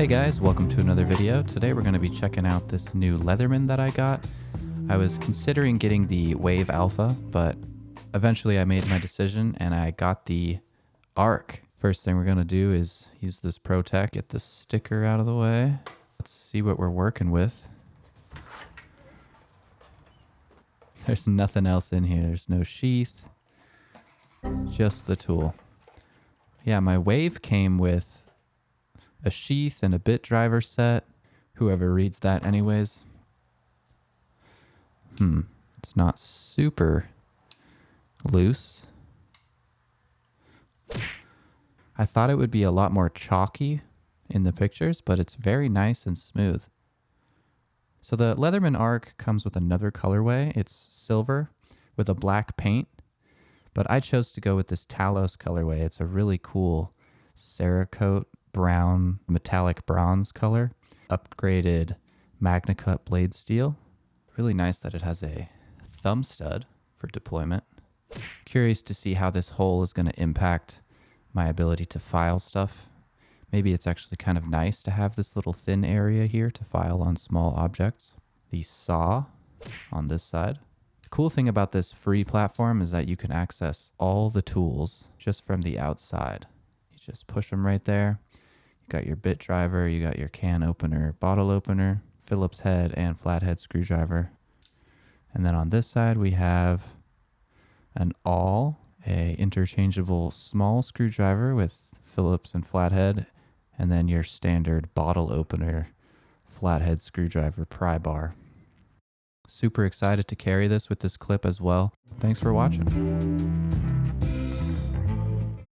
Hey guys, welcome to another video. Today we're going to be checking out this new Leatherman that I got. I was considering getting the Wave Alpha, but eventually I made my decision and I got the Ark. First thing we're going to do is use this Protec, get this sticker out of the way. Let's see what we're working with. There's nothing else in here. There's no sheath. It's just the tool. Yeah, my Wave came with a sheath and a bit driver set. Whoever reads that anyways. It's not super loose. I thought it would be a lot more chalky in the pictures, but it's very nice and smooth. So the Leatherman Ark comes with another colorway. It's silver with a black paint, but I chose to go with this Talos colorway. It's a really cool Cerakote brown metallic bronze color, upgraded Magna Cut blade steel. Really nice that it has a thumb stud for deployment. Curious to see how this hole is going to impact my ability to file stuff. Maybe it's actually kind of nice to have this little thin area here to file on small objects. The saw on this side. The cool thing about this free platform is that you can access all the tools just from the outside. You just push them right there. Got your bit driver, you got your can opener, bottle opener, Phillips head, and flathead screwdriver. And then on this side we have an interchangeable small screwdriver with Phillips and flathead, and then your standard bottle opener, flathead screwdriver pry bar. Super excited to carry this with this clip as well. Thanks for watching.